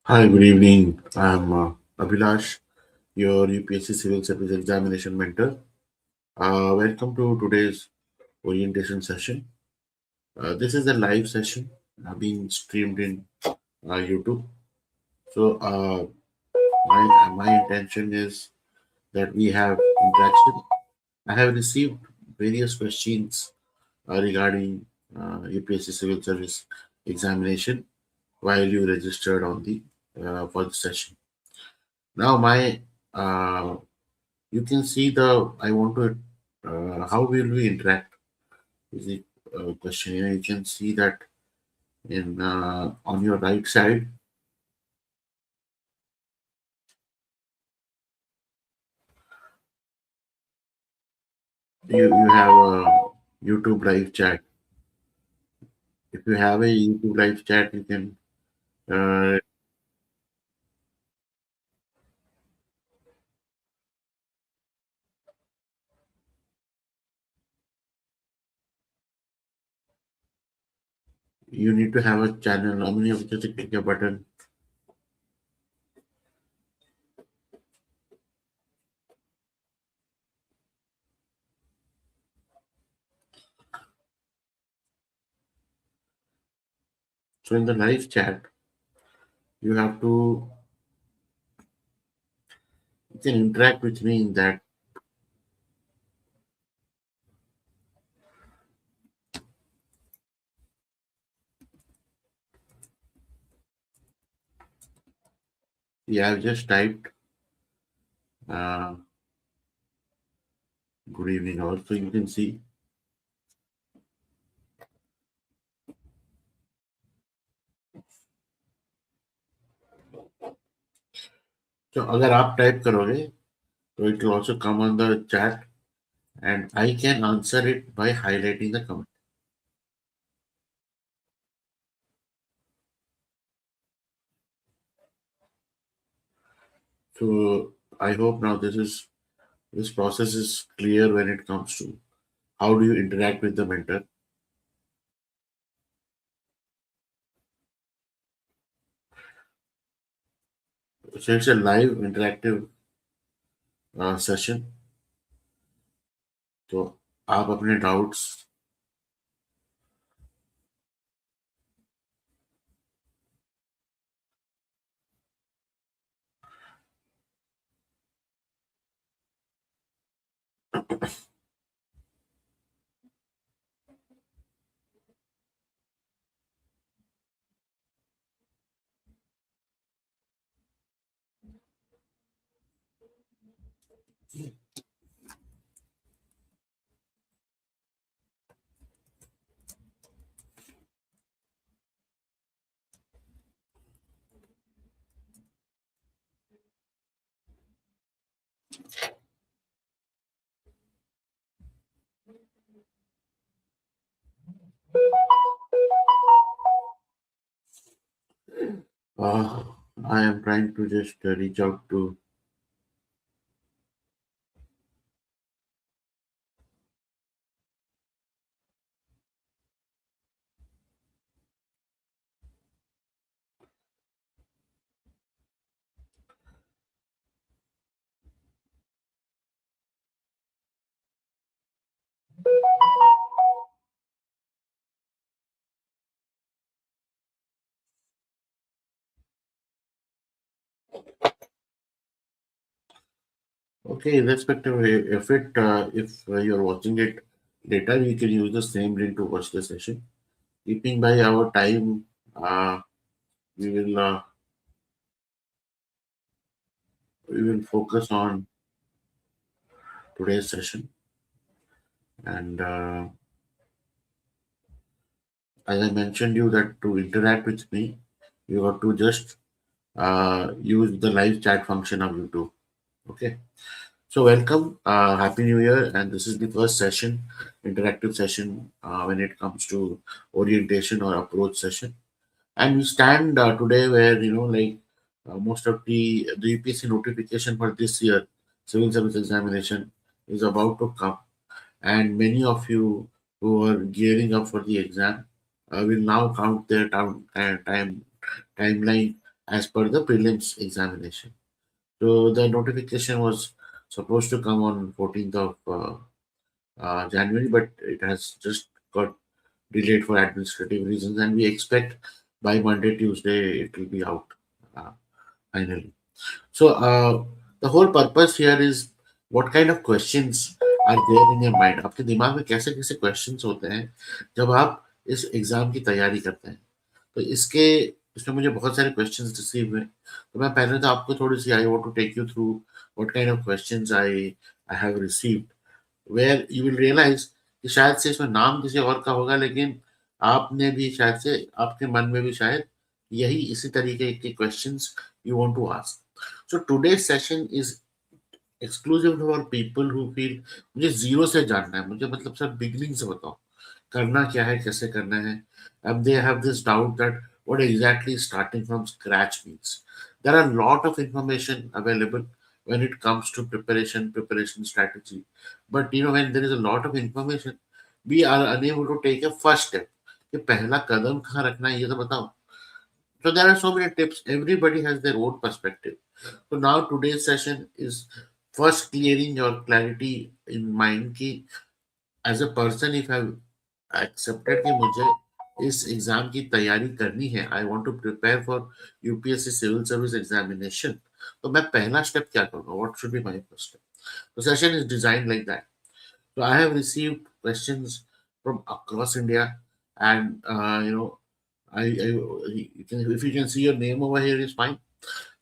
Hi, good evening. I'm Abhilash, your UPSC Civil Service Examination mentor. Welcome to today's orientation session. This is a live session being streamed in YouTube. So, my intention is that we have interaction. I have received various questions regarding UPSC Civil Service Examination while you registered on the for the session. Now, my you can see the I want to how will we interact is the question. You can see that in on your right side you have a YouTube live chat. If you have a YouTube live chat, you can you need to have a channel. I mean, you have to just click a button. So in the live chat, you have to you can interact with me in that. Yeah, I've just typed uh, good evening all. So you can see. So अगर आप type करोगे तो it will also come on the chat and I can answer it by highlighting the comment. So I hope now this process is clear when it comes to how do you interact with the mentor. So it's a live interactive session. तो आप अपने doubts uh, I am trying to just reach out to. Okay, irrespective if you're watching it later, you can use the same link to watch the session. Keeping by our time, we will uh, we will focus on today's session. And as I mentioned you that to interact with me, you have to just use the live chat function of YouTube. Okay. So welcome, happy New Year, and this is the first session, interactive session when it comes to orientation or approach session. And we stand today where most of the UPSC notification for this year civil service examination is about to come, and many of you who are gearing up for the exam will now count their timeline as per the prelims examination. So the notification was supposed to come on 14th of January, but it has just got delayed for administrative reasons, and we expect by Monday, Tuesday it will be out uh, finally. So the whole purpose here is what kind of questions are there in your mind. आपके दिमाग में कैसे कैसे questions होते हैं जब आप इस एग्जाम की तैयारी करते हैं. तो इसके इसमें मुझे बहुत सारे क्वेश्चंस रिसीव हुए. तो मैं पहले तो आपको थोड़ी सी I want to take you through what kind of questions I have received, where you will realize कि शायद से इसमें नाम किसी और का होगा, लेकिन आपने भी शायद से आपके मन में भी शायद यही इसी तरीके के questions you want to ask. So today session is exclusive for people who feel मुझे जीरो से जानना है, मुझे मतलब सर बिगनिंग से बताओ करना क्या है, कैसे करना है. अब they have this doubt that what exactly starting from scratch means. There are a lot of information available when it comes to preparation strategy. But when there is a lot of information, we are unable to take a first step. कि पहला कदम कहाँ रखना है ये तो बताओ. So there are so many tips. Everybody has their own perspective. So now today's session is first clearing your clarity in mind कि as a person if I accepted कि मुझे इस एग्जाम की तैयारी करनी है, I want to prepare for UPSC civil service examination, तो मैं पहला स्टेप क्या करूंगा, what should be my first step. The session is designed like that. So I have received questions from across India, and I you can, if you can see your name over here is fine.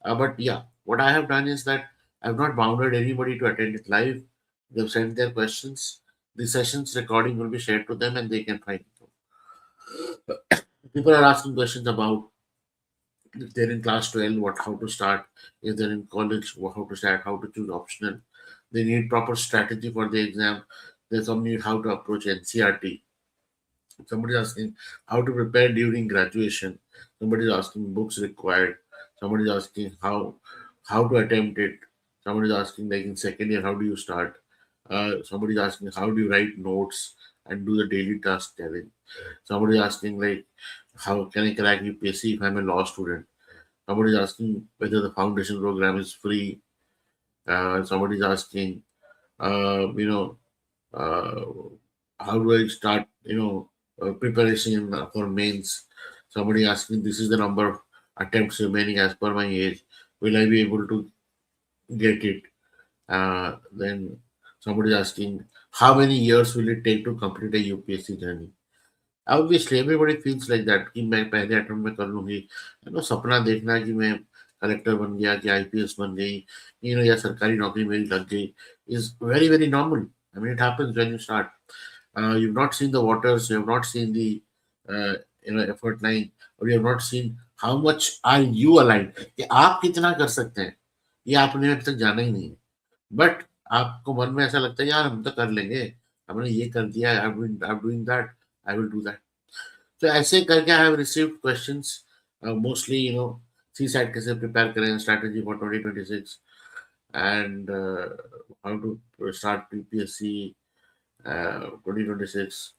But yeah, what I have done is that I've not bounded anybody to attend it live. They've sent their questions. The session's recording will be shared to them, and they can find it. People are asking questions about if they're in class 12, what how to start. If they're in college, how to start, how to choose optional. They need proper strategy for the exam. There's some need how to approach NCRT. Somebody is asking how to prepare during graduation. Somebody is asking books required. Somebody is asking how to attempt it. Somebody is asking like in second year how do you start. Somebody is asking how do you write notes and do the daily task challenge. Somebody is asking like how can I crack UPSC if I'm a law student. Somebody is asking whether the foundation program is free. Somebody is asking uh, you know uh, how do I start, preparation for mains. Somebody asking, this is the number of attempts remaining as per my age. Will I be able to get it? Then somebody asking, how many years will it take to complete a UPSC journey? Obviously, everybody feels like that कि मैं पहले attempt में कर लूंगी. सपना देखना कि मैं कलेक्टर बन गया कि आईपीएस बन गई, या सरकारी नौकरी मेरी लग गई, is very very normal. I mean, it happens when you start. You've not seen the waters, you have not seen the uh, effort line, or you have not seen how much are you aligned. कि आप कितना कर सकते हैं ये आपने अभी तक जाना ही नहीं है. बट आपको मन में ऐसा लगता है यार हम तो कर लेंगे, हमने ये कर दिया, I am doing that, I will do that. तो ऐसे करके I have received questions mostly, CSAT कैसे प्रिपेयर करें, strategy for 2026, and how to start UPSC 2026.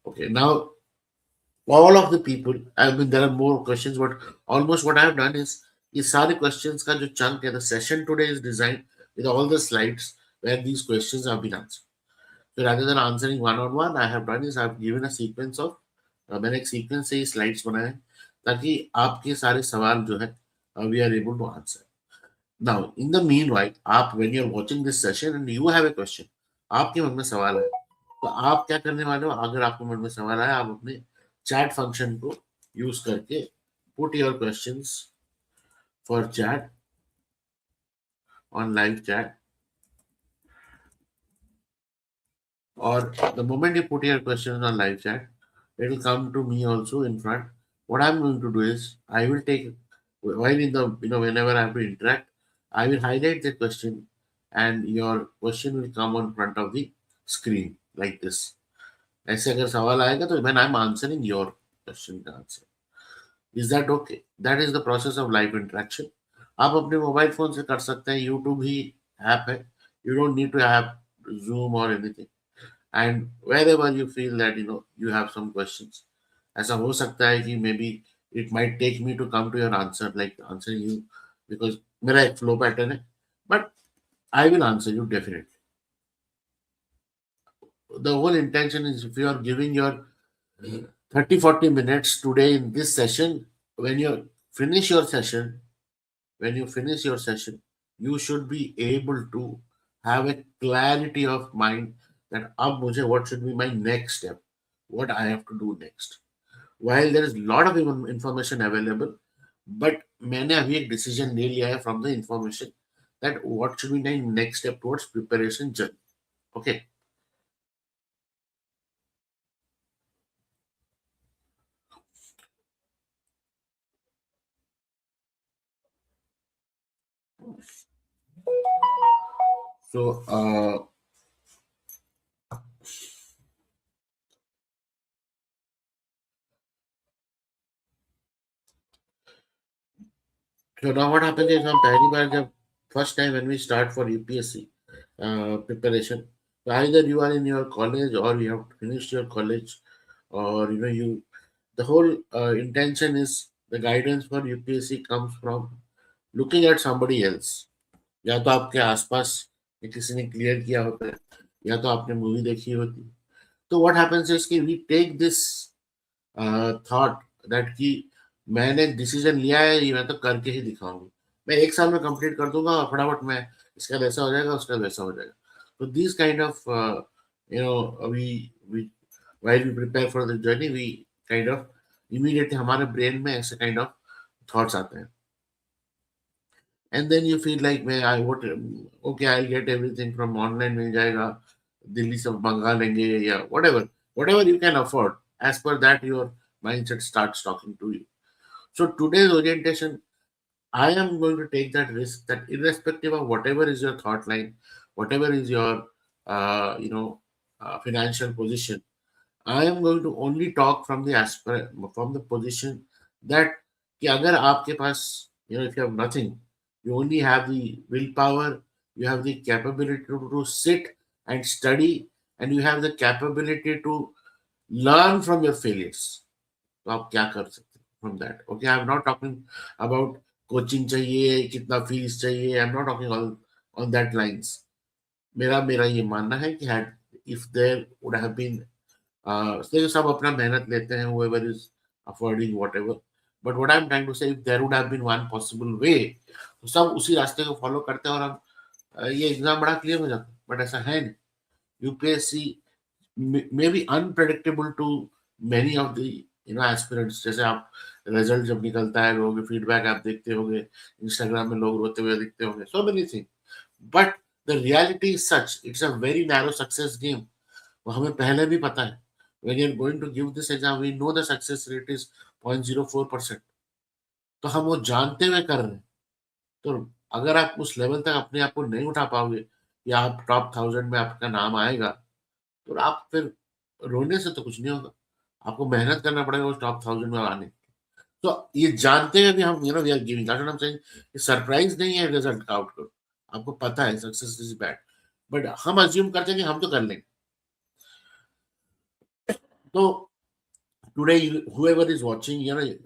Okay, now all of the people, I mean there are more questions, but almost what I have done is ये सारे questions का जो chunk है, the session today is designed with all the slides where these questions have been answered. So rather than answering one on one, I have done is I've given a sequence of मैंने एक sequence से ही slides बनाए हैं, ताकि आपके सारे सवाल जो है we are able to answer. Now, in the meanwhile, आप when you're watching this session and you have a question, आपके मन में सवाल है, तो आप क्या करने वाले हो, अगर आपके मन में सवाल आया, आप अपने चैट फंक्शन को यूज करके put your questions for chat on live chat, or the moment you put your questions on live chat, it will come to me also in front. What I'm going to do is I will take while in the whenever I have to interact, I will highlight the question and your question will come on front of the screen like this. ऐसे अगर सवाल आएगा तो when I'm answering your question का answer. Is that okay? That is the process of live interaction. आप अपने mobile phone से कर सकते हैं, यूट्यूब ही ऐप है. You don't need to have Zoom or anything. And wherever you feel that you have some questions, ऐसा हो सकता है कि may be It might take me to come to your answer, like answering you, because मेरा एक flow pattern है. But I will answer you definitely. The whole intention is if you are giving your 30-40 minutes today in this session, when you finish your session, when you finish your session, you should be able to have a clarity of mind that अब मुझे what should be my next step, what I have to do next. While there is a lot of information available, but मैंने अभी एक decision ले लिया है from the information that what should be my next step towards preparation journey. Okay. So, so now what happens is हम पहली बार जब first time when we start for UPSC preparation, so either you are in your college or you have finished your college, or you the whole intention is the guidance for UPSC comes from looking at somebody else. या तो आपके आसपास या किसी ने clear किया होता है, या तो आपने मूवी देखी होती है. तो व्हाट हैपेंस इज कि we take this thought that कि मैंने डिसीजन लिया है, ये मैं तो करके ही दिखाऊंगी. मैं एक साल में कंप्लीट कर दूंगा और फटाफट मैं इसका वैसा हो जाएगा, उसका वैसा हो जाएगा. तो this kind of we while we prepare for the journey, we kind of immediately हमारे ब्रेन में ऐसे काइंड ऑफ थॉट्स आते हैं. And then you feel like मैं I would okay, I'll get everything from online, मिल जाएगा, दिल्ली से मंगा लेंगे या whatever you can afford. As per that, your mindset starts talking to you. So today's orientation, I am going to take that risk that irrespective of whatever is your thought line, whatever is your financial position, I am going to only talk from the from the position that कि अगर आपके पास, if you have nothing, you only have the willpower, you have the capability to sit and study, and you have the capability to learn from your failures. तो आप क्या कर सकते हैं from that? Okay, I'm not talking about coaching चाहिए, कितना fees चाहिए. I'm not talking all on that lines. मेरा मेरा ये मानना है कि had if there would have been so सब अपना मेहनत लेते हैं, whoever is affording whatever. But what I'm trying to say, if there would have been one possible way, तो सब उसी रास्ते को फॉलो करते हैं और हम ये एग्जाम बड़ा क्लियर हो जाता है. बट ऐसा है नहीं. UPSC may be unpredictable to many of the aspirants. जैसे आप रिजल्ट जब निकलता है, लोगों के फीडबैक आप देखते होंगे, इंस्टाग्राम में लोग रोते हुए दिखते होंगे, so many thing. But the reality is such, it's a very narrow success game. वो हमें पहले भी पता है. When you're going to give this exam, we know the success rate is 0.04%. तो हम वो जानते हुए कर रहे हैं. तो अगर आप उस लेवल तक अपने आप को नहीं उठा पाओगे या आप टॉप 1000 में आपका नाम आएगा, तो आप फिर रोने से तो कुछ नहीं होगा. आपको मेहनत करना पड़ेगा उस टॉप 1000 में आने. तो ये जानते हुए भी हम we are giving, that's what I am saying. ये सरप्राइज नहीं है रिजल्ट का आउटकम. आपको पता है सक्सेस इज बैड, बट हम अज्यूम करते हैं कि हम तो कर लेंगे. तो today whoever is watching,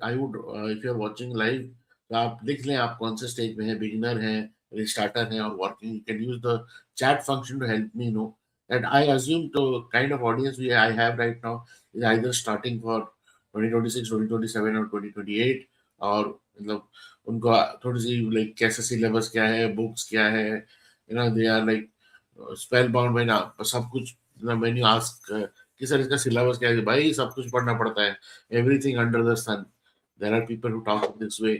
I would if you're watching live, तो आप लिख लें आप कौन से स्टेज में है, बिगिनर है, स्टार्टर है और working. You can use the chat function to help me know that. I assume the kind of audience I have right now is either starting for 2026, 2027 और 2028. और मतलब उनको थोड़ी सी लाइक कैसे सिलेबस क्या है, बुक्स क्या है, they are like spellbound by now सब कुछ. व्हेन यू आस्क कि सर इसका सिलेबस क्या है, भाई सब कुछ पढ़ना पड़ता है. Everything under the sun. There are people who talk this way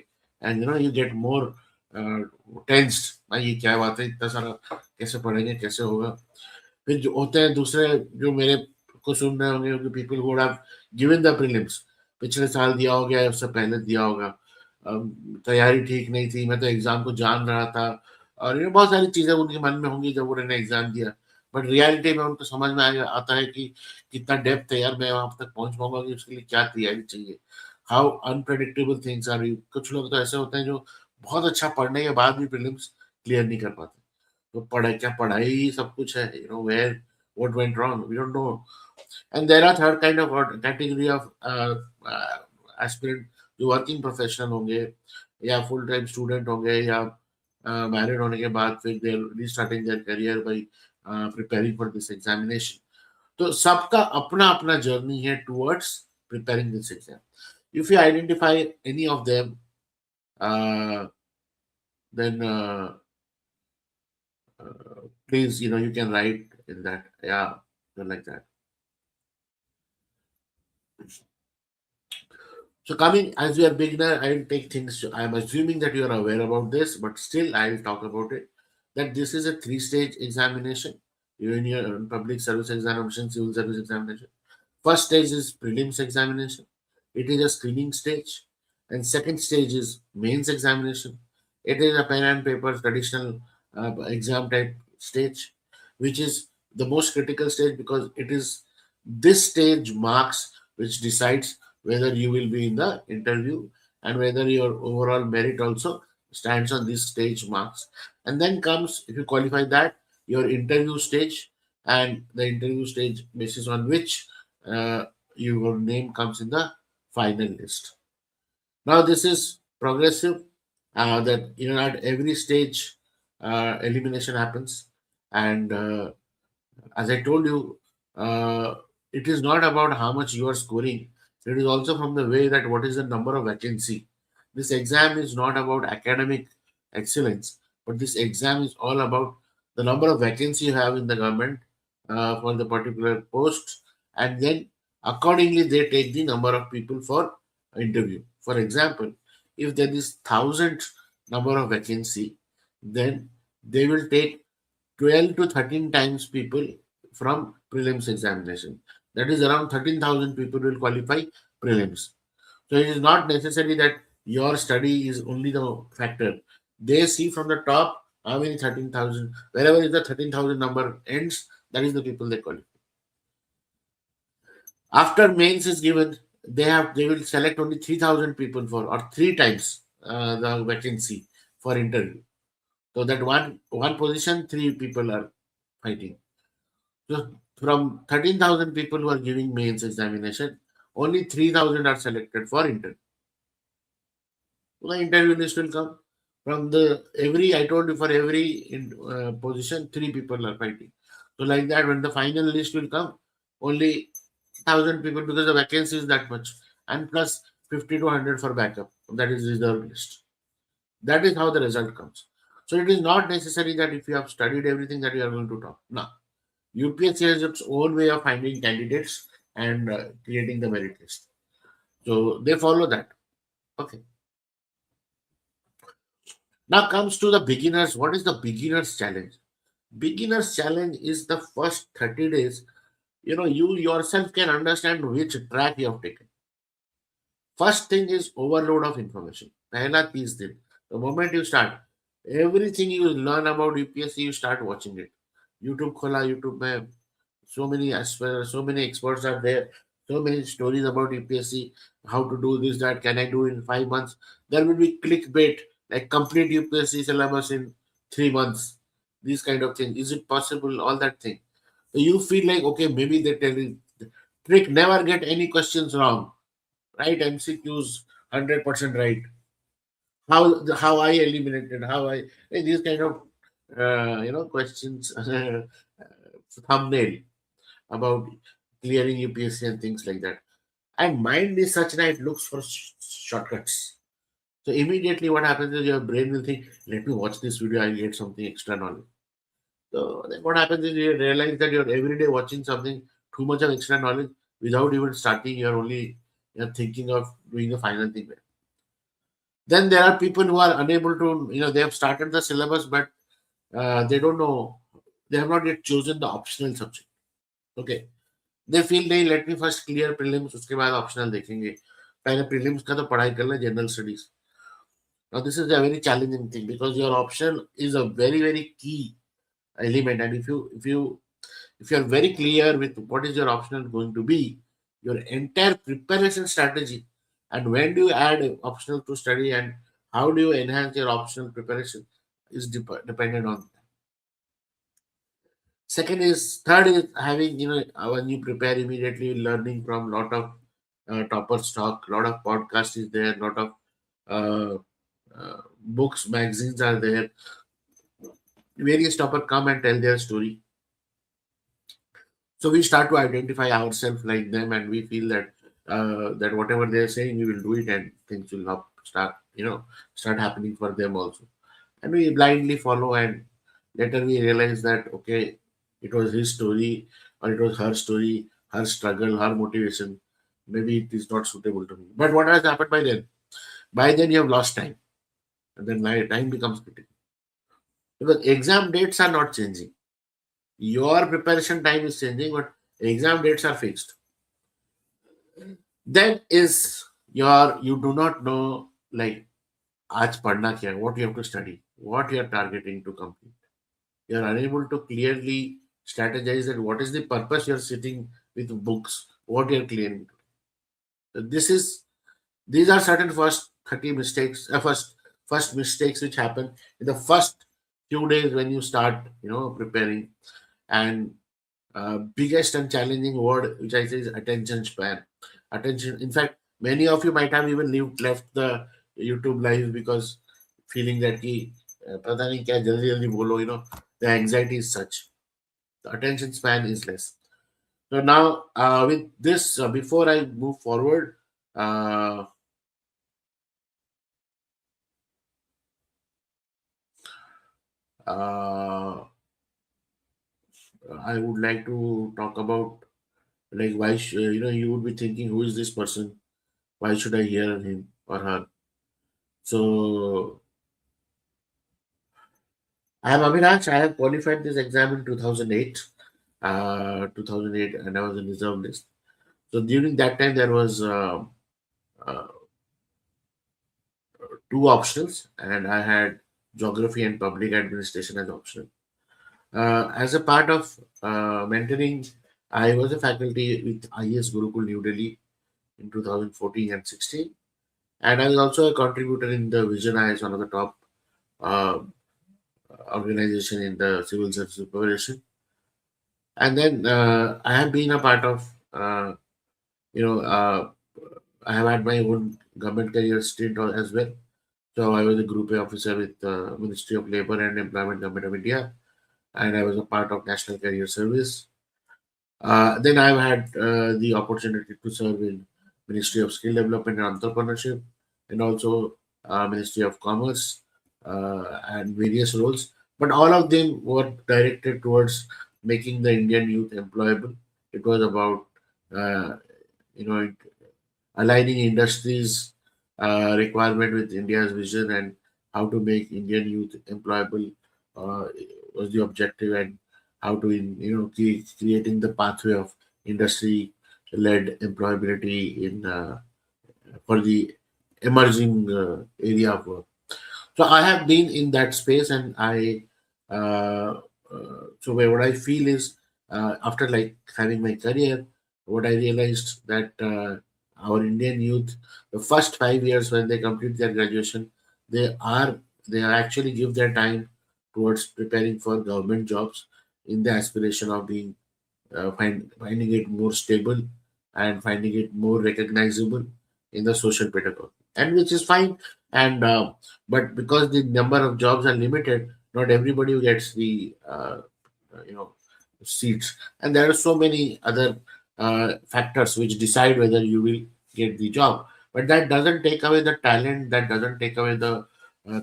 and you get more tensed. भाई ये क्या बात है, इतना सारा कैसे पढ़ेंगे, कैसे होगा. फिर जो होते हैं दूसरे जो मेरे को सुन रहे होंगे, people who have given the prelims, पिछले साल दिया हो गया, उससे पहले दिया होगा, तैयारी ठीक नहीं थी, मैं तो एग्जाम को जान रहा था, और ये बहुत सारी चीजें उनके मन में होंगी जब उन्होंने एग्जाम दिया. बट रियलिटी में उनको समझ में आता है कि कितना डेप्थ है यार, मैं वहां तक पहुंच पाऊंगा कि उसके लिए क्या तैयारी चाहिए. How unpredictable things are. कुछ लोग तो ऐसे होते हैं जो बहुत अच्छा पढ़ने के बाद भी प्रीलिम्स क्लियर नहीं कर पाते. तो पढ़ाई क्या, पढ़ाई ही सब कुछ है. Where what went wrong we don't know. And there are third kind of category of aspirant जो वर्किंग प्रोफेशनल होंगे या फुल टाइम स्टूडेंट होंगे या मैरिड होने के बाद फिर they restarting their career by preparing for this examination. तो सबका अपना अपना जर्नी है towards preparing this exam. If you identify any of them, then please, you can write in that. Yeah, like that. So coming as you are beginner, I will take things. I'm assuming that you are aware about this, but still I will talk about it. That this is a three-stage examination. You in your public service examination, civil service examination. First stage is prelims examination. It is a screening stage. And second stage is mains examination. It is a pen and paper traditional exam type stage, which is the most critical stage because it is this stage marks which decides whether you will be in the interview and whether your overall merit also stands on this stage marks. And then comes, if you qualify that, your interview stage, and the interview stage basis on which uh, your name comes in the final list. Now this is progressive. That at every stage, elimination happens, and as I told you, uh, it is not about how much you are scoring. It is also from the way that what is the number of vacancy. This exam is not about academic excellence, but this exam is all about the number of vacancy you have in the government for the particular post, and then accordingly they take the number of people for interview. For example, if there is 1,000 number of vacancy, then they will take 12 to 13 times people from prelims examination. That is around 13,000 people will qualify prelims. So it is not necessary that your study is only the factor. They see from the top how many 13,000, wherever is the 13,000 number ends, that is the people they qualify. After mains is given, they will select only 3,000 people for or three times the vacancy for interview. So that one position, three people are fighting. So from 13,000 people who are giving mains examination, only 3,000 are selected for interview. So the interview list will come from the every. I told you for every position, three people are fighting. So like that, when the final list will come, only 1,000 people because the vacancy is that much, and plus 50 to 100 for backup. That is reserve list. That is how the result comes. So it is not necessary that if you have studied everything that you are going to talk. No. UPSC has its own way of finding candidates and creating the merit list. So they follow that. Okay. Now comes to the beginners. What is the beginner's challenge? Beginner's challenge is the first 30 days. You yourself can understand which track you have taken. First thing is overload of information. पहला 30 दिन. The moment you start, everything you learn about UPSC, you start watching it. YouTube खोला, YouTube में so many aspirants, so many experts are there, so many stories about UPSC, how to do this, that, can I do in 5 months? There will be clickbait, like complete UPSC syllabus in 3 months. These kind of things. Is it possible? All that thing. So you feel like, okay, maybe they tell you, trick, never get any questions wrong. Right? MCQs, 100% right. How I eliminated, these kind of, questions, thumbnail about clearing UPSC and things like that. And mind is such that it looks for shortcuts. So immediately what happens is your brain will think, let me watch this video, I'll get something extra knowledge. So then what happens is you realize that you're every day watching something, too much of extra knowledge, without even starting, you're thinking of doing the final thing. Then there are people who are unable to, they have started the syllabus, but they don't know, they have not yet chosen the optional subject. Okay. They feel नहीं, let me first clear prelims, उसके बाद optional देखेंगे. पहले prelims का तो पढ़ाई कर ले, general studies. Now this is a very challenging thing because your option is a very very की element, and if you are very clear with what is your optional going to be, your entire preparation strategy, and when do you add optional to study and how do you enhance your optional preparation is dependent on. Third is having, when you prepare immediately, learning from lot of topper stock. A lot of podcasts is there. A lot of uh, books, magazines are there. Various topper come and tell their story. So we start to identify ourselves like them, and we feel that that whatever they are saying, we will do it, and things will not start, start happening for them also. And we blindly follow, and later we realize that okay, it was his story, or it was her story, her struggle, her motivation. Maybe it is not suitable to me. But what has happened by then? By then you have lost time, and then time becomes critical because exam dates are not changing. Your preparation time is changing, but exam dates are fixed. Then is you do not know like आज पढ़ना क्या है, what you have to study, what you are targeting to complete. You are unable to clearly strategize that what is the purpose you are sitting with books, what you are clearing. This is these are certain first 30 mistakes, first mistakes which happen in the first few days when you start, preparing. And biggest and challenging word which I say is attention span. Attention. In fact, many of you might have even left the YouTube live because feeling that कि पता नहीं क्या जल्दी जल्दी बोलो, the anxiety is such. The attention span is less. So now with this, before I move forward, uh, uh, I would like to talk about like why you would be thinking who is this person? Why should I hear him or her? So I am Abhiraj. I have qualified this exam in 2008. 2008, and I was in reserve list. So during that time, there was uh, two optionals, and I had geography and public administration as optional. As a part of mentoring, I was a faculty with IS Gurukul New Delhi in 2014 and 16, and I was also a contributor in the Vision IS, one of the top uh, organization in the civil service preparation. And then I have been a part of, you know, I have had my own government career stint as well. So I was a Group A officer with Ministry of Labour and Employment Government of India, and I was a part of National Career Service. Then I've had the opportunity to serve in Ministry of Skill Development and Entrepreneurship, and also Ministry of Commerce, and various roles. But all of them were directed towards making the Indian youth employable. It was about uh, you know aligning industries requirement with India's vision, and how to make Indian youth employable uh, was the objective, and how to creating the pathway of industry led employability in for the emerging area of work. So I have been in that space, and what I feel is after like having my career, what I realized that our Indian youth, the first 5 years when they complete their graduation, they are they are actually give their time towards preparing for government jobs in the aspiration of being finding it more stable and finding it more recognizable in the social pedagogy, and which is fine. And but because the number of jobs are limited, not everybody gets the uh, you know seats, and there are so many other factors which decide whether you will get the job. But that doesn't take away the talent, that doesn't take away the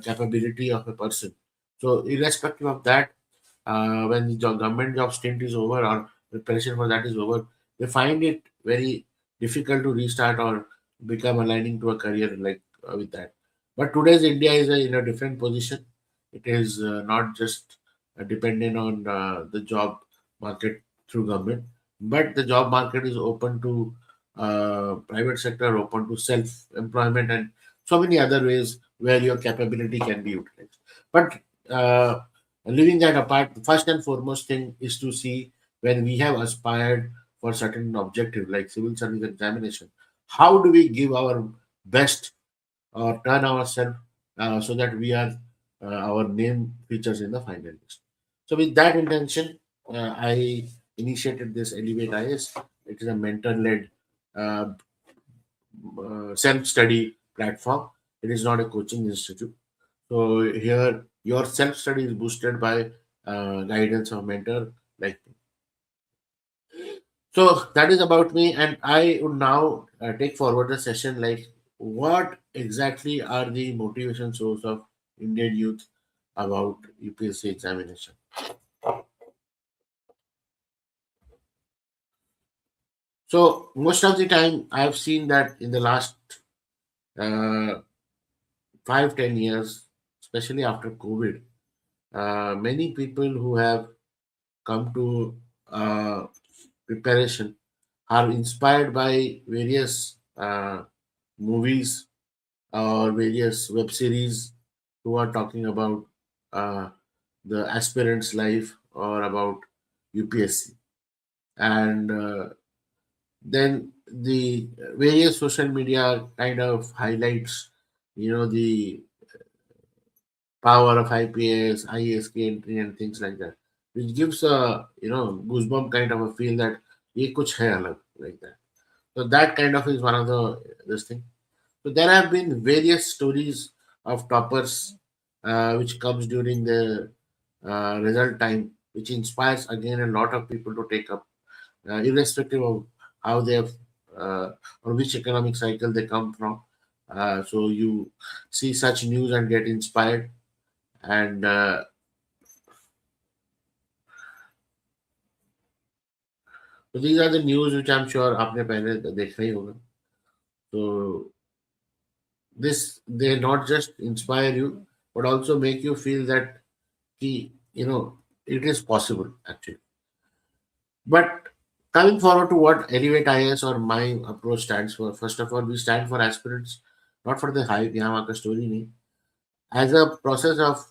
capability of a person. So irrespective of that, when the government job stint is over or preparation for that is over, they find it very difficult to restart or become aligning to a career like with that. But today's India is in a different position. It is not just dependent on the job market through government, but the job market is open to private sector, open to self-employment, and so many other ways where your capability can be utilized. But uh, leaving that apart, the first and foremost thing is to see when we have aspired for certain objective like civil service examination, how do we give our best or turn ourselves so that we are our name features in the final list. So with that intention, I initiated this Elevate IS. It is a mentor-led self-study platform. It is not a coaching institute. So here, your self-study is boosted by guidance of mentor like me. So that is about me, and I would now take forward the session like what exactly are the motivation source of Indian youth about UPSC examination. So most of the time, I have seen that in the last uh, 5-10 years, especially after COVID, many people who have come to preparation are inspired by various movies or various web series who are talking about uh, the aspirant's life or about UPSC. And then the various social media kind of highlights, the power of IPS, ISK entry and things like that, which gives a, goosebump kind of a feel that ye kuch hai alag, like that. So that kind of is one of this thing. So there have been various stories of toppers which comes during the result time, which inspires again a lot of people to take up, irrespective of how they have uh, or which economic cycle they come from. So you see such news and get inspired. And so these are the news which I'm sure आपने पहले देखा ही होगा. So this they not just inspire you, but also make you feel that it is possible actually. But coming forward to what Elevate IS or my approach stands for, first of all, we stand for aspirants, not for the hype. यहाँ वहाँ का story नहीं. As a process of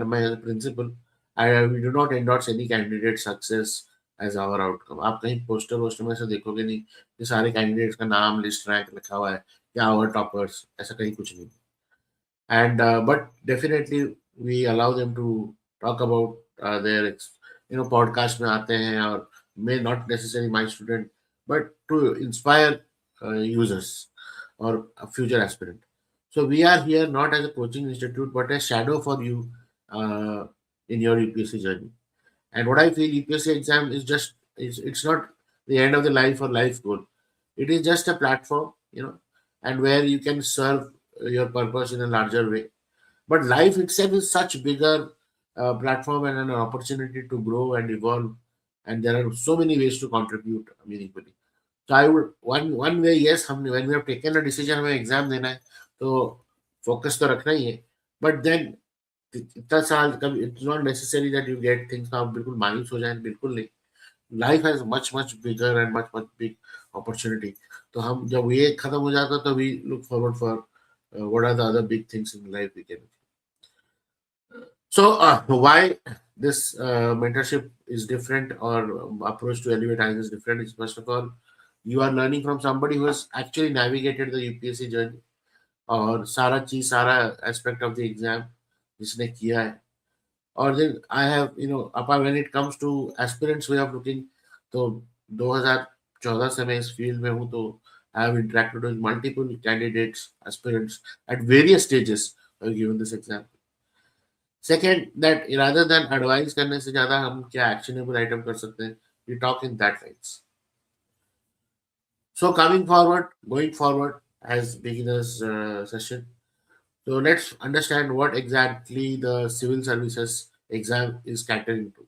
my principle, we do not endorse any candidate success as our outcome. आप कहीं poster वोस्टर में से देखोगे नहीं कि सारे कैंडिडेट्स का नाम लिस्ट रैंक लिखा हुआ है या आवर टॉपर्स, ऐसा कहीं कुछ नहीं. And but definitely we allow them to talk about their podcast में आते हैं और may not necessarily my student, but to inspire users or a future aspirant. So we are here not as a coaching institute but a shadow for you in your UPSC journey. And what I feel UPSC exam is just it's not the end of the life or life goal. It is just a platform, and where you can serve your purpose in a larger way. But life itself is such bigger platform and an opportunity to grow and evolve, and there are so many ways to contribute meaningfully. So I would one way, yes, हम when we have taken a decision हमें exam देना है तो focus तो रखना ही है. But then इतना साल कभी it's not necessary that you get things आप बिल्कुल मायूस हो जाए, बिल्कुल नहीं. Life has much much bigger and much much big opportunity. तो हम जब ये खत्म हो जाता तो we look forward for what are the other big things in life we can. So, why this mentorship is different or approach to elevate eyes is different is, first of all, you are learning from somebody who has actually navigated the UPSC journey और सारा चीज सारा aspect of the exam जिसने किया है. और then I have apart when it comes to aspirants way of looking, तो 2014 से मैं इस फील्ड में हूँ, तो I have interacted with multiple candidates, aspirants at various stages who have given this exam. Second that rather than advice करने से ज्यादा हम क्या एक्शनेबल आइटम कर सकते हैं, we talk in that lines. So coming forward, going forward as beginners session. So let's understand what exactly the civil services exam is catering to.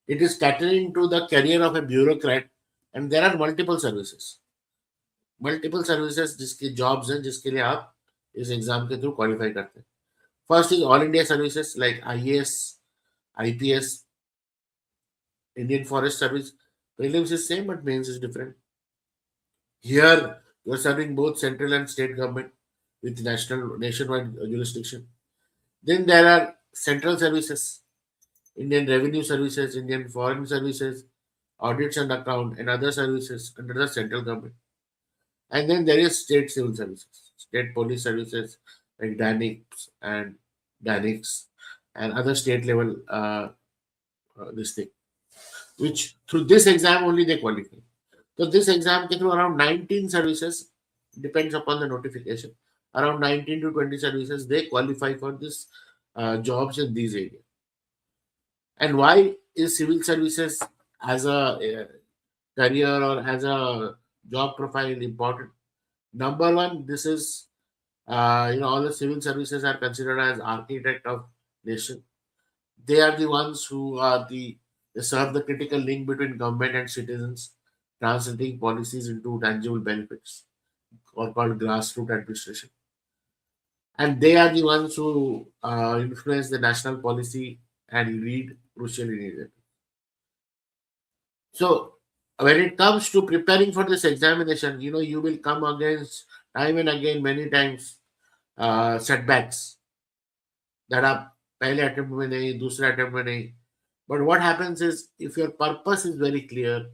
It is catering to the career of a bureaucrat, and there are multiple services जिसकी jobs हैं जिसके लिए आप इस exam के through qualify करते हैं. First is all India services like IAS, IPS, Indian Forest Service. Prelims is same, but mains is different. Here, you are serving both central and state government with nationwide jurisdiction. Then there are central services, Indian Revenue Services, Indian Foreign Services, Audits and Account, and other services under the central government. And then there is state civil services, state police services like DANICS and DANICS, and other state level this thing, which through this exam only they qualify. So this exam के through around 19 services depends upon the notification. Around 19 to 20 services they qualify for this jobs in these areas. And why is civil services as a career or as a job profile important? Number one, this is all the civil services are considered as architect of nation. They are the ones who are they serve the critical link between government and citizens, translating policies into tangible benefits, or called grassroots administration. And they are the ones who influence the national policy and lead crucial initiatives. So when it comes to preparing for this examination, you will come against time and again many times setbacks that are पहले attempt में नहीं दूसरे attempt में नहीं. But what happens is, if your purpose is very clear,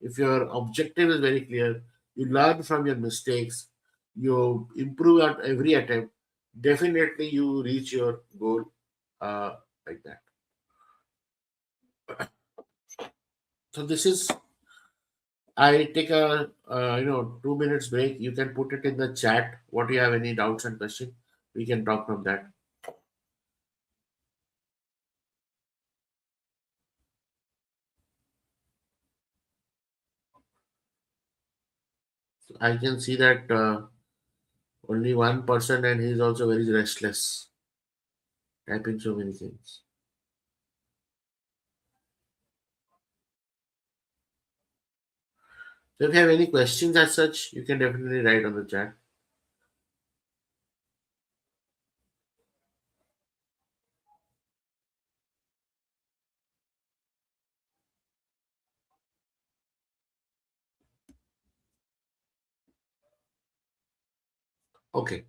if your objective is very clear, you learn from your mistakes, you improve at every attempt, definitely you reach your goal uh, like that. So this is, I take a 2 minutes break. You can put it in the chat. What do you have any doubts and questions? We can talk from that. So I can see that only one person, and he's also very restless, typing so many things. So if you have any questions as such, you can definitely write on the chat. Okay.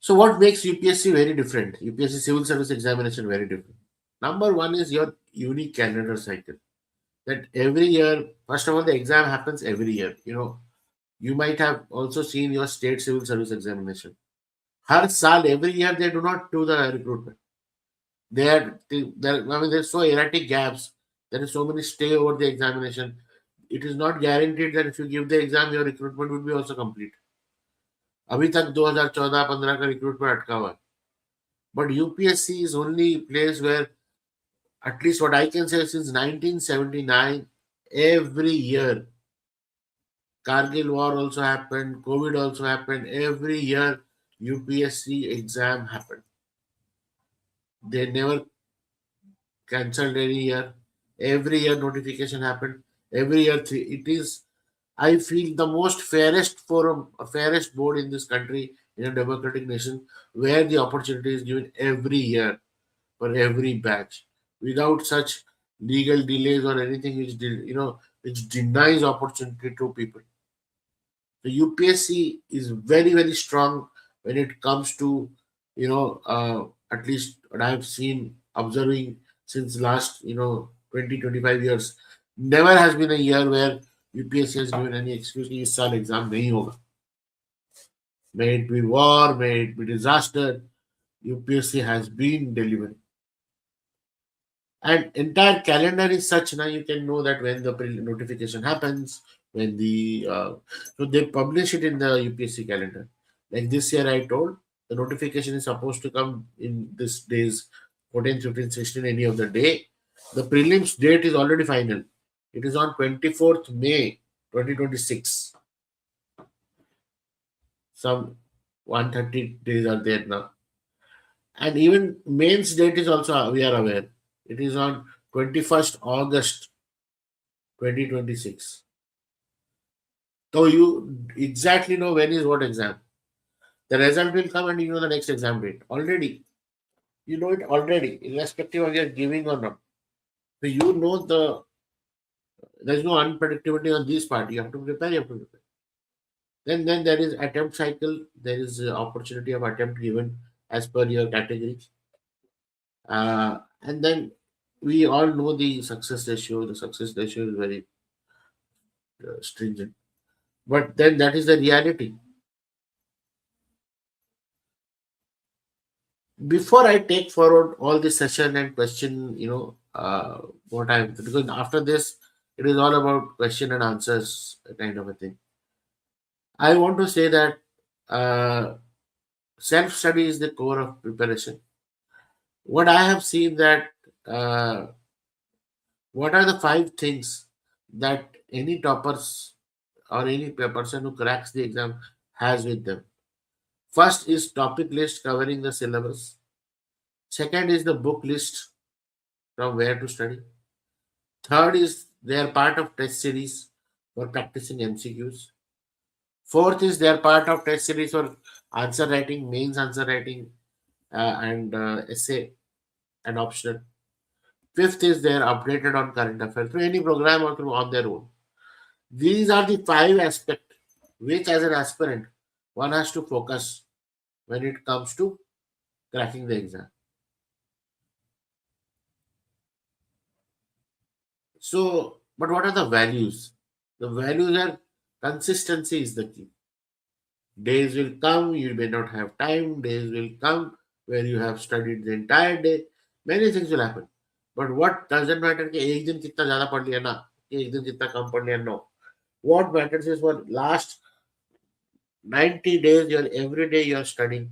So what makes UPSC very different? UPSC Civil Service Examination very different. Number one is your unique calendar cycle. That every year, first of all, the exam happens every year. You might have also seen your state civil service examination. Har saal, every year they do not do the recruitment. There's so erratic gaps. There is so many stay over the examination. It is not guaranteed that if you give the exam, your recruitment would be also complete. अभी तक 2014-15 का recruitment अटका हुआ है. But UPSC is only place where, at least what I can say, since 1979, every year, Kargil war also happened, COVID also happened, every year UPSC exam happened. They never cancelled any year. Every year notification happened. Every year it is, I feel, the most fairest forum, fairest board in this country, in a democratic nation, where the opportunity is given every year for every batch, without such legal delays or anything which denies opportunity to people. The UPSC is very, very strong when it comes to, at least what I've seen, observing since last, 20-25 years. Never has been a year where UPSC has given any excuse कि इस साल exam नहीं होगा. May it be war, may it be disaster, UPSC has been delivering. And entire calendar is such now you can know that when the notification happens, when so they publish it in the UPSC calendar. Like this year, I told the notification is supposed to come in this days 14, 15, 16, any of the day. The prelims date is already final. It is on 24th May 2026. Some 130 days are there now. And even mains date is also, we are aware. It is on 21st August 2026. So you exactly know when is what exam. The result will come and you know the next exam date. Already. You know it already, irrespective of your giving or not. So you know there's no unpredictability on this part. You have to prepare, you have to prepare. Then there is attempt cycle. There is opportunity of attempt given as per your category. And then we all know the success ratio. The success ratio is very stringent. But then that is the reality. Before I take forward all this session and question, uh, what I because after this it is all about question and answers kind of a thing. I want to say that self study is the core of preparation. What I have seen that uh, what are the five things that any toppers or any person who cracks the exam has with them. First is topic list covering the syllabus. Second is the book list from where to study. Third is they are part of test series for practicing MCQs. Fourth is they are part of test series for answer writing, mains answer writing, and essay and optional. Fifth is they are updated on current affairs through any program or through on their own. These are the five aspects which, as an aspirant, one has to focus when it comes to cracking the exam. So, but what are the values? The values are consistency is the key. Days will come, you may not have time. Days will come where you have studied the entire day. Many things will happen. But what doesn't matter कि एक दिन कितना ज़्यादा पढ़ लिया ना, कि एक दिन कितना कम पढ़ लिया, no. What matters is for last 90 days, you're every day you're studying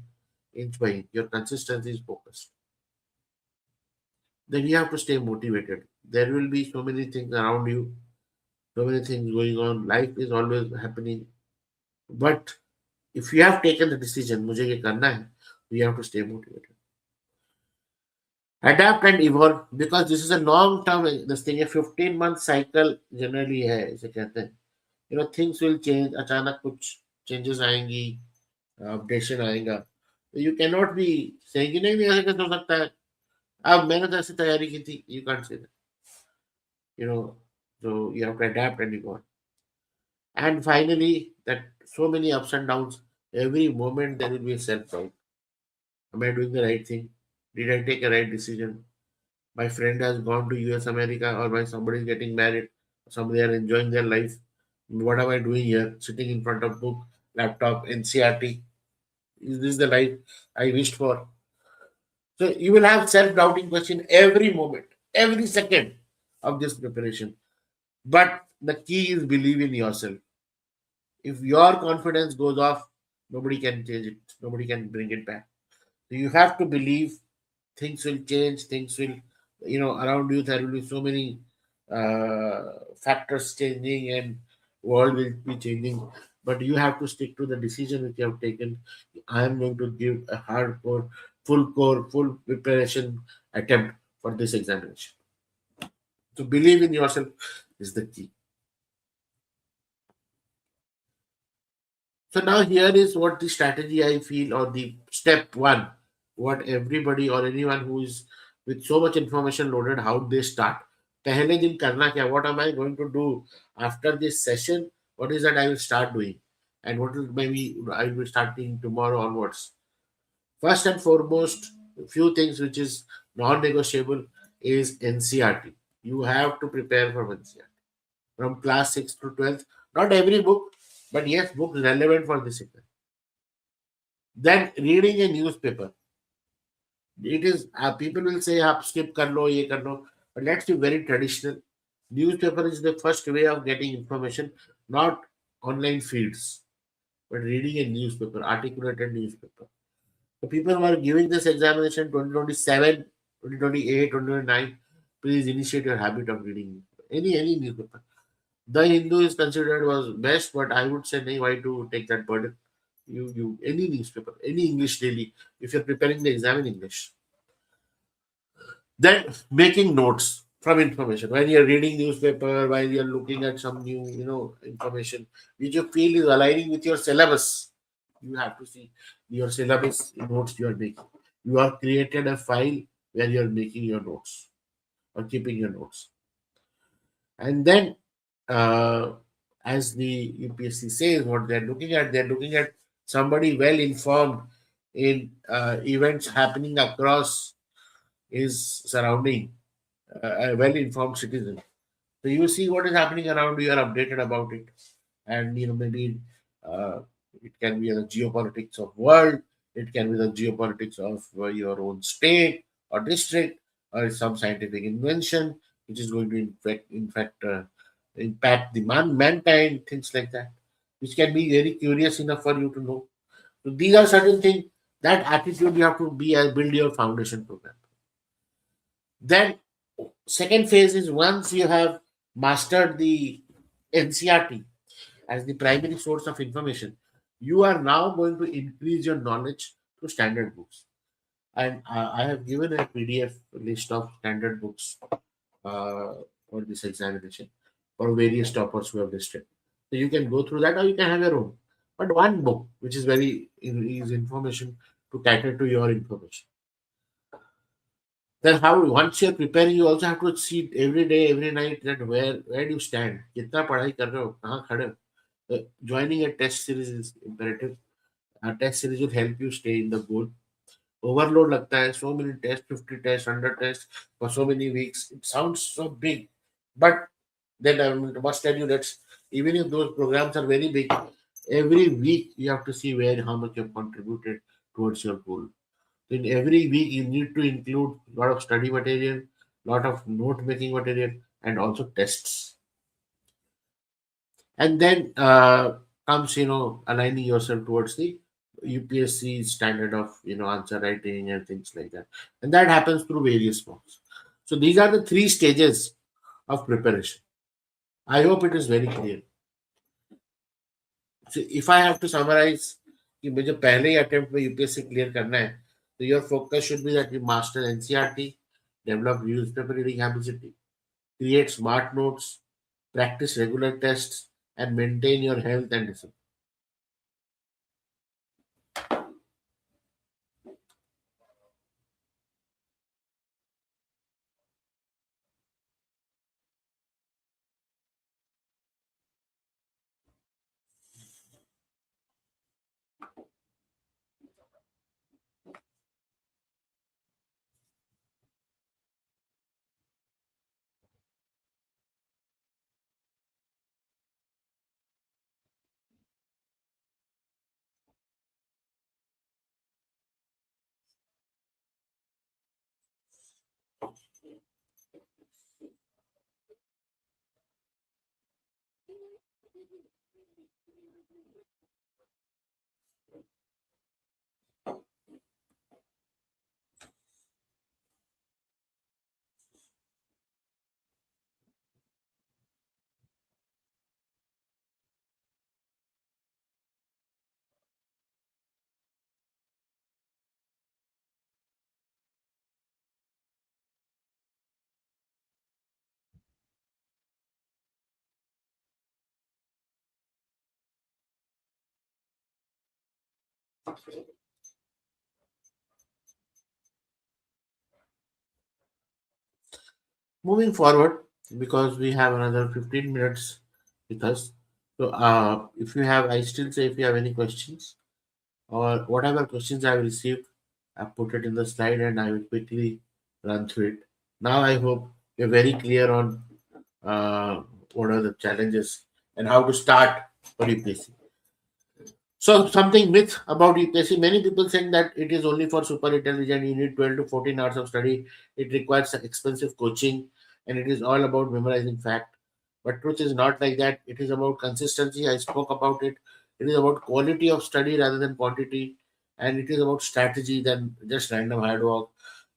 inch by inch. Your consistency is focused. Then you have to stay motivated. There will be so many things around you, so many things going on. Life is always happening. But if you have taken the decision, मुझे ये करना है, you have to stay motivated. Adapt and evolve because this is a long term. This thing a 15-month cycle generally है इसे कहते हैं. Things will change. अचानक कुछ changes आएंगी, अपडेशन आएगा. You cannot be saying कि नहीं नहीं ऐसे कैसे हो सकता है. अब मैंने तो ऐसे तैयारी की थी. You can't say that. You know, so you have to adapt and evolve. And finally, that so many ups and downs. Every moment there will be self doubt. Am I doing the right thing? Did I take a right decision? My friend has gone to US America, or my somebody is getting married, somebody are enjoying their life. What am I doing here? Sitting in front of book, laptop, NCRT. Is this the life I wished for? So you will have self-doubting question every moment, every second of this preparation. But the key is believe in yourself. If your confidence goes off, nobody can change it. Nobody can bring it back. So you have to believe things will change. Things will, around you there will be so many factors changing and world will be changing. But you have to stick to the decision which you have taken. I am going to give a hardcore, full preparation attempt for this examination. So believe in yourself is the key. So now here is what the strategy I feel or the step one, what everybody or anyone who is with so much information loaded, how they start. पहले दिन करना क्या? What am I going to do after this session? What is that I will start doing? And what will maybe I will be starting tomorrow onwards. First and foremost, few things which is non-negotiable is NCRT. You have to prepare for NCRT from class 6 to 12th. Not every book, but yes, books relevant for this exam. Then reading a newspaper. It is people will say आप skip कर लो ये कर लो, but let's be very traditional. Newspaper is the first way of getting information, not online feeds, but reading a newspaper, articulated newspaper. The people who are giving this examination 2027, 2028, 2029, please initiate your habit of reading any newspaper. The Hindu is considered was best, but I would say no, why to take that burden? You any newspaper, any English daily, if you're preparing the exam in English. Then making notes from information. When you're reading newspaper, while you're looking at some new, information which you feel is aligning with your syllabus, you have to see your syllabus notes you are making. You have created a file where you're making your notes or keeping your notes. And then as the UPSC says, what they're looking at somebody well informed in events happening across his surrounding, a well informed citizen. So you see what is happening around you, are updated about it, and maybe uh, it can be the geopolitics of world, it can be the geopolitics of your own state or district or some scientific invention which is going to impact the mankind, things like that, which can be very curious enough for you to know. So these are certain things, that attitude you have to be and build your foundation program. Then second phase is, once you have mastered the NCRT as the primary source of information, you are now going to increase your knowledge through standard books. And I have given a PDF list of standard books for this examination for various toppers who have listed. So you can go through that, or you can have your own. But one book, which is very is information to cater to your information. Then how once you're preparing, you also have to see every day, every night, that where do you stand, कितना पढ़ाई कर रहे हो, कहाँ खड़े हो. Joining a test series is imperative. A test series will help you stay in the goal. Overload लगता है, so many tests, 50 tests, 100 tests for so many weeks. It sounds so big, but then I must tell you that even if those programs are very big, every week you have to see where how much you have contributed towards your goal. In every week, you need to include a lot of study material, lot of note making material, and also tests. And then comes, aligning yourself towards the UPSC standard of, answer writing and things like that. And that happens through various forms. So these are the three stages of preparation. I hope it is very clear. So if I have to summarize कि मुझे पहले ही attempt में UPSC clear करना है, तो your focus should be that you master NCERT, develop newspaper reading hability, create smart notes, practice regular tests, and maintain your health and discipline. Moving forward, because we have another 15 minutes with us. So, if you have, I still say, if you have any questions or whatever questions I have received, I put it in the slide and I will quickly run through it. Now, I hope you're very clear on what are the challenges and how to start for UPSC. So something myth about UPSC. Many people think that it is only for super intelligent. You need 12 to 14 hours of study. It requires expensive coaching, and it is all about memorizing fact. But truth is not like that. It is about consistency. I spoke about it. It is about quality of study rather than quantity, and it is about strategy than just random hard work.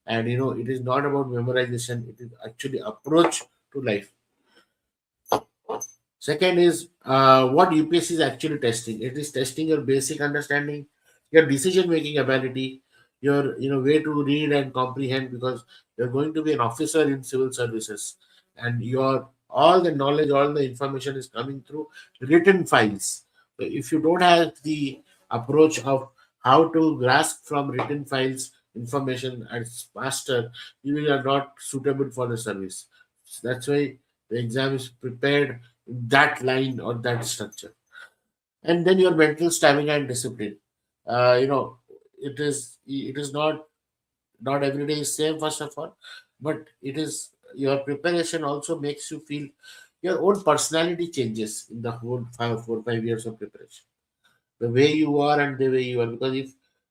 And it is not about memorization. It is actually approach to life. Second is what UPSC is actually testing. It is testing your basic understanding, your decision making ability, your way to read and comprehend, because you're going to be an officer in civil services, and your all the knowledge, all the information is coming through written files. So if you don't have the approach of how to grasp from written files information as faster, you are not suitable for the service. So that's why the exam is prepared that line or that structure. And then your mental stamina and discipline. It is not every day is same, first of all, but it is your preparation also makes you feel your own personality changes in the whole 4 5 years of preparation, the way you are and the way you are. Because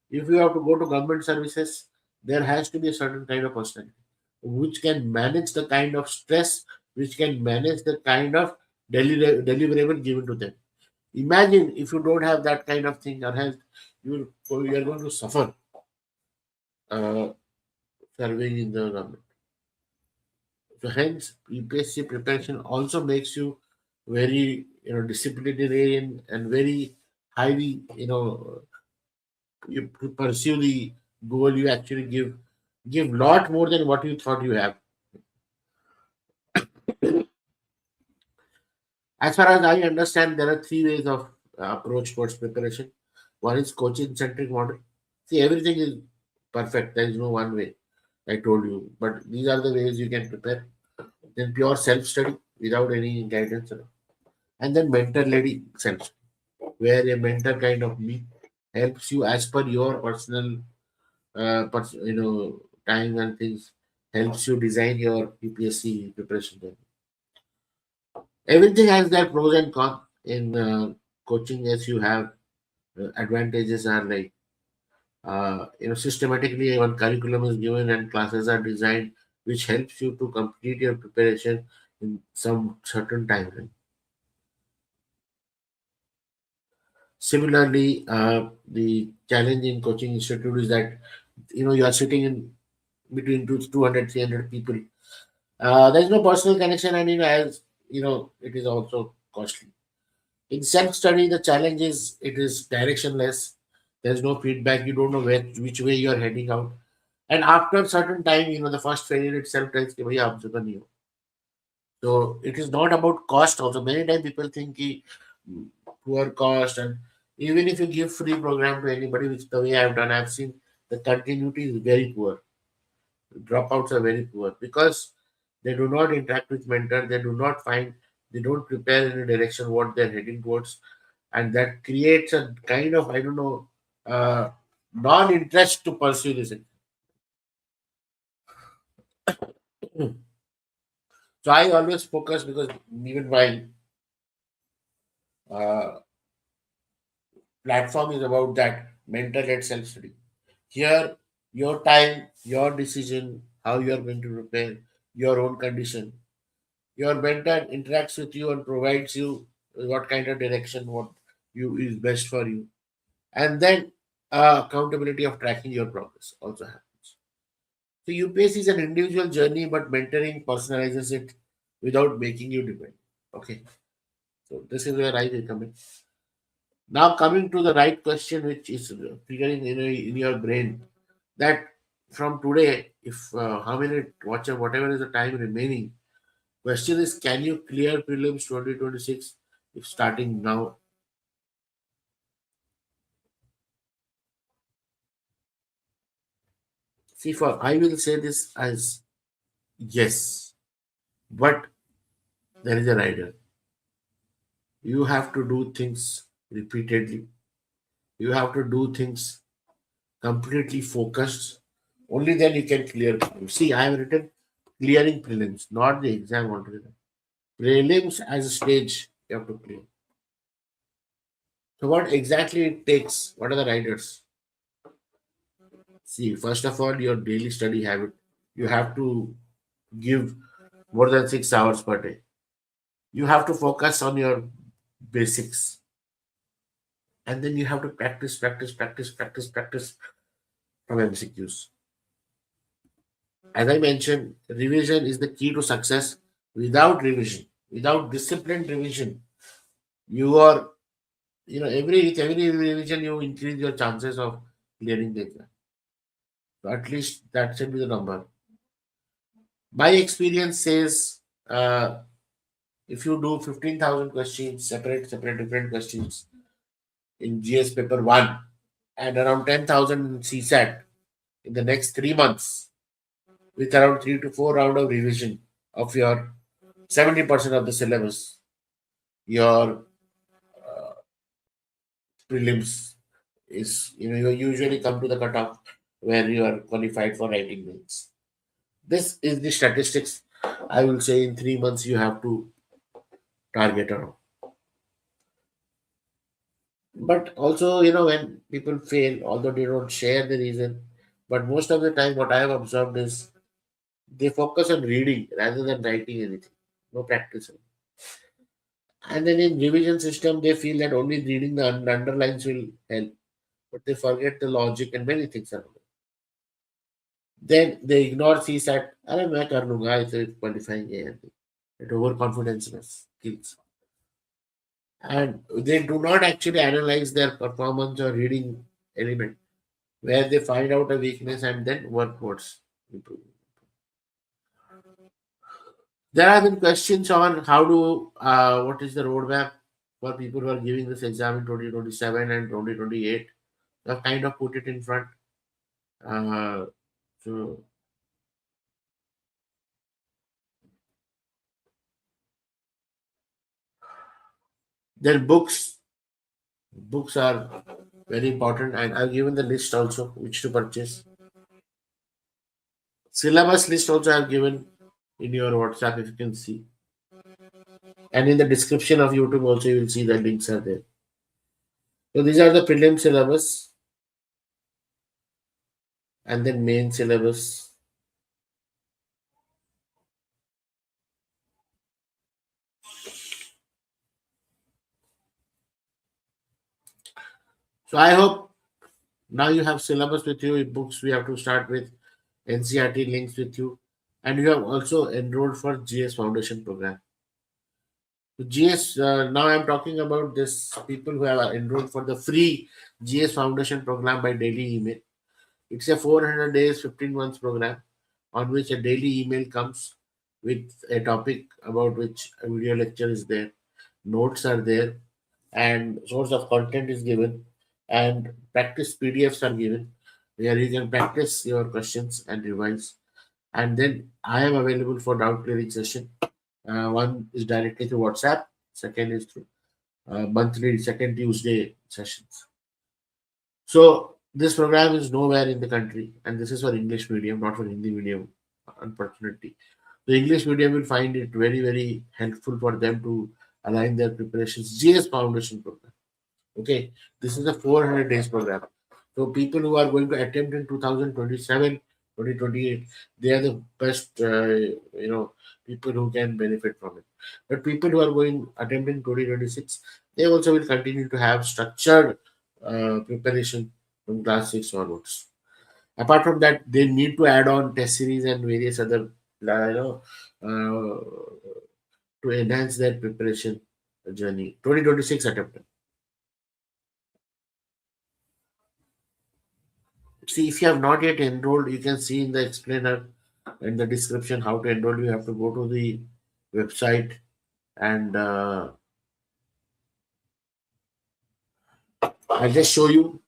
if you have to go to government services, there has to be a certain kind of personality. which can manage the kind of stress, which can manage the kind of deliverable given to them. Imagine if you don't have that kind of thing, or health, you are going to suffer uh, serving in the government. So hence, UPSC preparation also makes you very disciplinarian and very highly you pursue the goal. You actually give lot more than what you thought you have. As far as I understand, there are three ways of approach towards preparation. One is coaching centric model. See, everything is perfect. There is no one way. I told you, but these are the ways you can prepare. Then pure self study without any guidance, and then mentor led self, where a mentor kind of me helps you as per your personal, time and things, helps you design your UPSC preparation. Everything has their pros and cons in coaching. As you have advantages are like systematically one curriculum is given and classes are designed which helps you to complete your preparation in some certain time frame. Similarly, the challenge in coaching institute is that you are sitting in between 200 300 people. There's no personal connection, and as it is also costly. In self study, the challenge is it is directionless. There's no feedback. You don't know which way you are heading out. And after a certain time, the first failure itself tells you, "Bhaiya, ab to nahi ho." So it is not about cost. Also, many times people think ki, poor cost, and even if you give free program to anybody, which the way I've done, I've seen the continuity is very poor. Dropouts are very poor because they do not interact with mentor. They don't prepare in a direction what they're heading towards, and that creates a kind of I don't know non-interest to pursue this. So I always focus because even while uh, platform is about that mental-led self-study. Here, your time, your decision, how you are going to prepare, your own condition. Your mentor interacts with you and provides you what kind of direction, what you is best for you, and then accountability of tracking your progress also happens. So UPSC is an individual journey, but mentoring personalizes it without making you depend. Okay, so this is where I will come in. Now coming to the right question, which is figuring in your brain that from today, if how many whatever is the time remaining, question is can you clear prelims 2026 if starting now? See, for I will say this as yes, but there is a rider. You have to do things repeatedly. You have to do things completely focused. Only then you can clear prelims. See, I have written clearing prelims, not the exam altogether. Prelims as a stage you have to clear. So what exactly it takes? What are the riders? See, first of all, your daily study habit. You have to give more than 6 hours per day. You have to focus on your basics. And then you have to practice from MCQs. As I mentioned, revision is the key to success. Without revision, without disciplined revision, you are, with every revision, you increase your chances of clearing the exam. So at least that should be the number. My experience says if you do 15,000 questions, separate different questions in GS paper 1 and around 10,000 in CSAT in the next 3 months with around 3 to 4 round of revision of your 70% of the syllabus, your prelims is, you usually come to the cutoff where you are qualified for writing mains. This is the statistics. I will say in 3 months you have to target around. But also, when people fail, although they don't share the reason, but most of the time, what I have observed is They focus on reading rather than writing anything. No practice. And then in revision system, they feel that only reading the underlines will help, but they forget the logic and many things around it. Then they ignore CSAT. अरे मैं कर लूंगा इसे qualifying है it overconfidence skills, and they do not actually analyze their performance or reading element where they find out a weakness and then work towards improving. There have been questions on how to what is the roadmap for people who are giving this exam in 2027 and 2028. I've kind of put it in front. Uh, so then books are very important, and I've given the list also which to purchase. Syllabus list also I've given in your WhatsApp if you can see, and in the description of YouTube also you will see the links are there. So these are the prelim syllabus and then main syllabus. So I hope now you have syllabus with you. In books we have to start with NCRT links with you, and you have also enrolled for GS Foundation program. So GS, now I'm talking about this people who have enrolled for the free GS Foundation program by daily email. It's a 400 days, 15 months program on which a daily email comes with a topic about which a video lecture is there, notes are there, and source of content is given, and practice PDFs are given where you can practice your questions and revise. And then I am available for doubt clearing session. One is directly through WhatsApp, second is through monthly second Tuesday sessions. So this program is nowhere in the country, and this is for English medium, not for Hindi medium, unfortunately. The English medium will find it very, very helpful for them to align their preparations. GS Foundation program. Okay, this is a 400 days program. So people who are going to attempt in 2027, 2028, they are the best, people who can benefit from it. But people who are going attempt in 2026, they also will continue to have structured preparation from class 6 onwards. Apart from that, they need to add on test series and various other, to enhance their preparation journey. 2026 attempt. See, if you have not yet enrolled, you can see in the explainer in the description how to enroll. You have to go to the website, and I'll just show you.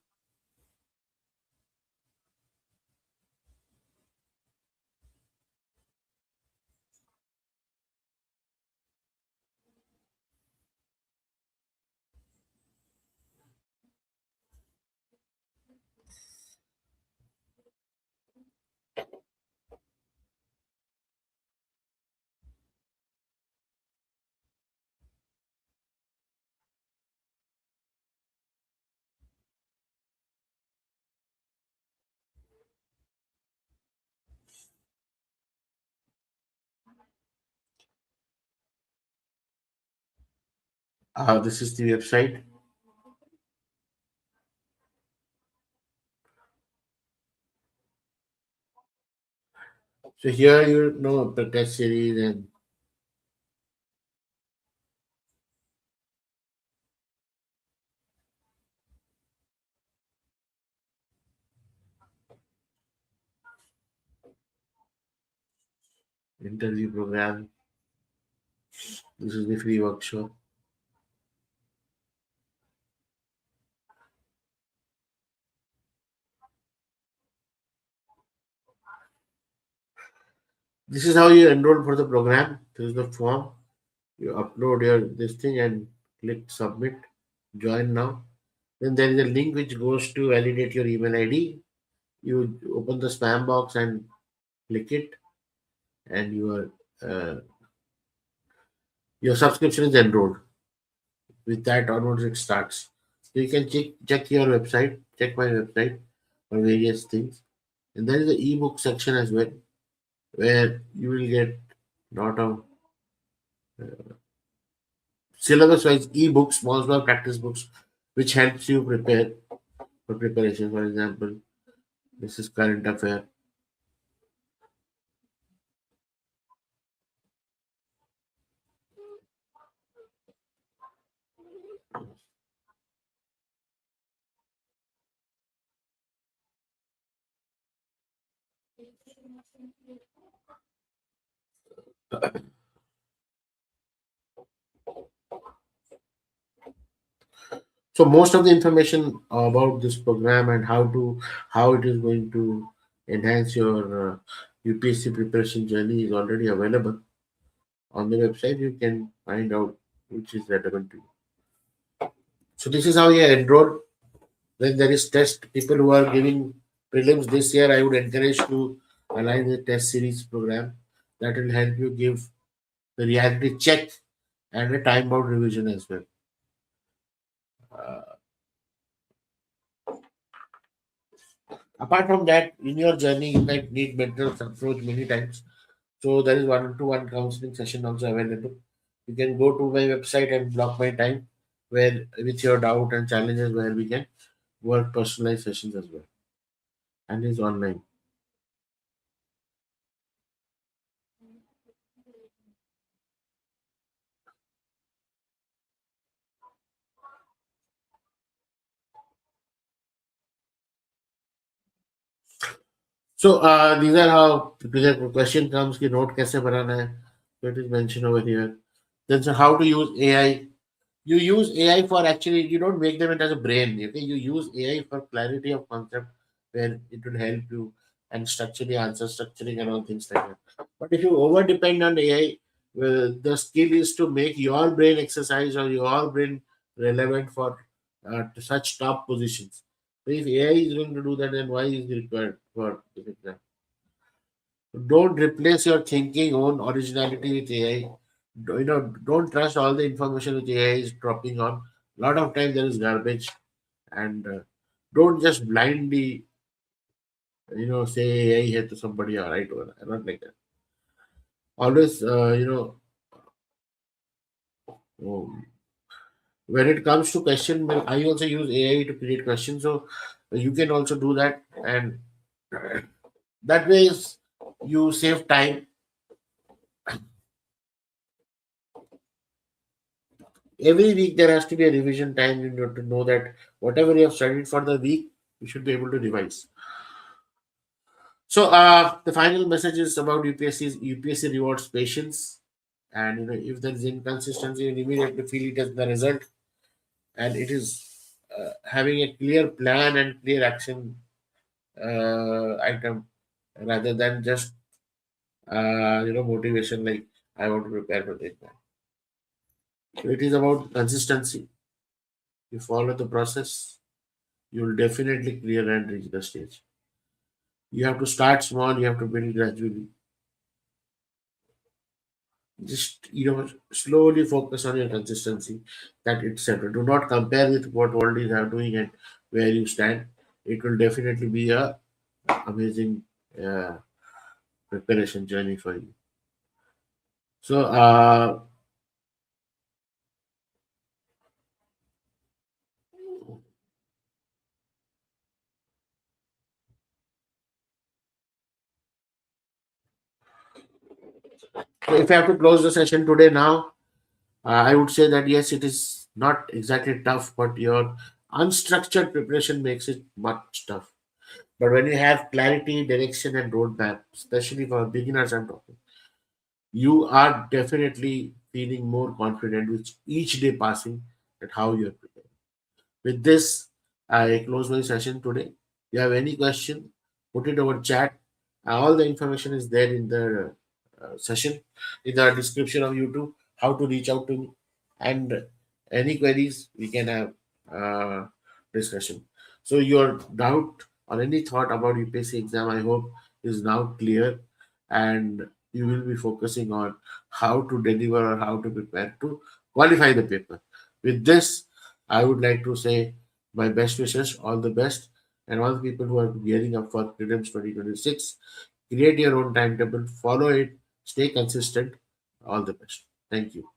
This is the website. So here you know the test series and interview program. This is the free workshop. This is how you enroll for the program. This is the form. You upload your this thing and click submit. Join now. Then there is a link which goes to validate your email ID. You open the spam box and click it, and your subscription is enrolled. With that onwards, it starts. So you can check your website, check my website for various things. And there is the ebook section as well. where you will get lot of syllabus wise e-books, small practice books, which helps you prepare for preparation. For example, this is current affair. So most of the information about this program and how it is going to enhance your UPSC preparation journey is already available on the website. You can find out which is relevant to you. So this is how you enroll. When there is test, people who are giving prelims this year, I would encourage to align the test series program. That will help you give the reality check and a time bound revision as well. Uh, Apart from that, in your journey, you might need mental approach many times. So there is one-to-one counseling session also available. You can go to my website and block my time where with your doubt and challenges where we can work personalized sessions as well. And it's online. So these are how the question comes कि note कैसे बनाना है. So it is mentioned over here. Then so how to use AI. You use AI for actually you don't make them as a brain. Okay, you use AI for clarity of concept where it will help you and structure the answer, structuring and all things like that. But if you over depend on AI, the skill is to make your brain exercise or your brain relevant for to such top positions. So if AI is going to do that, then why is it required for this exam? Don't replace your thinking own originality with AI. Don't trust all the information which AI is dropping on. A lot of time there is garbage, and don't just blindly, say AI here to somebody. All right, or not like that. Always, um, when it comes to question, well, I also use AI to create questions, so you can also do that, and that way you save time. Every week there has to be a revision time. You need to know that whatever you have studied for the week, you should be able to revise. So the final message is about UPSC. UPSC rewards patience, and if there is inconsistency, you immediately feel it as the result, and it is having a clear plan and clear action item rather than just motivation like I want to prepare for this. So it is about consistency. You follow the process, you will definitely clear and reach the stage. You have to start small, you have to build gradually. Just slowly focus on your consistency that it's settled. Do not compare with what world is are doing and where you stand. It will definitely be a amazing uh, preparation journey for you. So if I have to close the session today now, I would say that yes, it is not exactly tough, but your unstructured preparation makes it much tough. But when you have clarity, direction, and roadmap, especially for beginners, I'm talking, you are definitely feeling more confident with each day passing at how you're prepared. With this, I close my session today. You have any question, put it over chat. All the information is there in the session, in the description of YouTube, how to reach out to me. And any queries, we can have discussion. So your doubt or any thought about UPSC exam, I hope, is now clear, and you will be focusing on how to deliver or how to prepare to qualify the paper. With this, I would like to say my best wishes, all the best, and all the people who are gearing up for Prelims 2026. Create your own timetable, follow it, stay consistent. All the best. Thank you.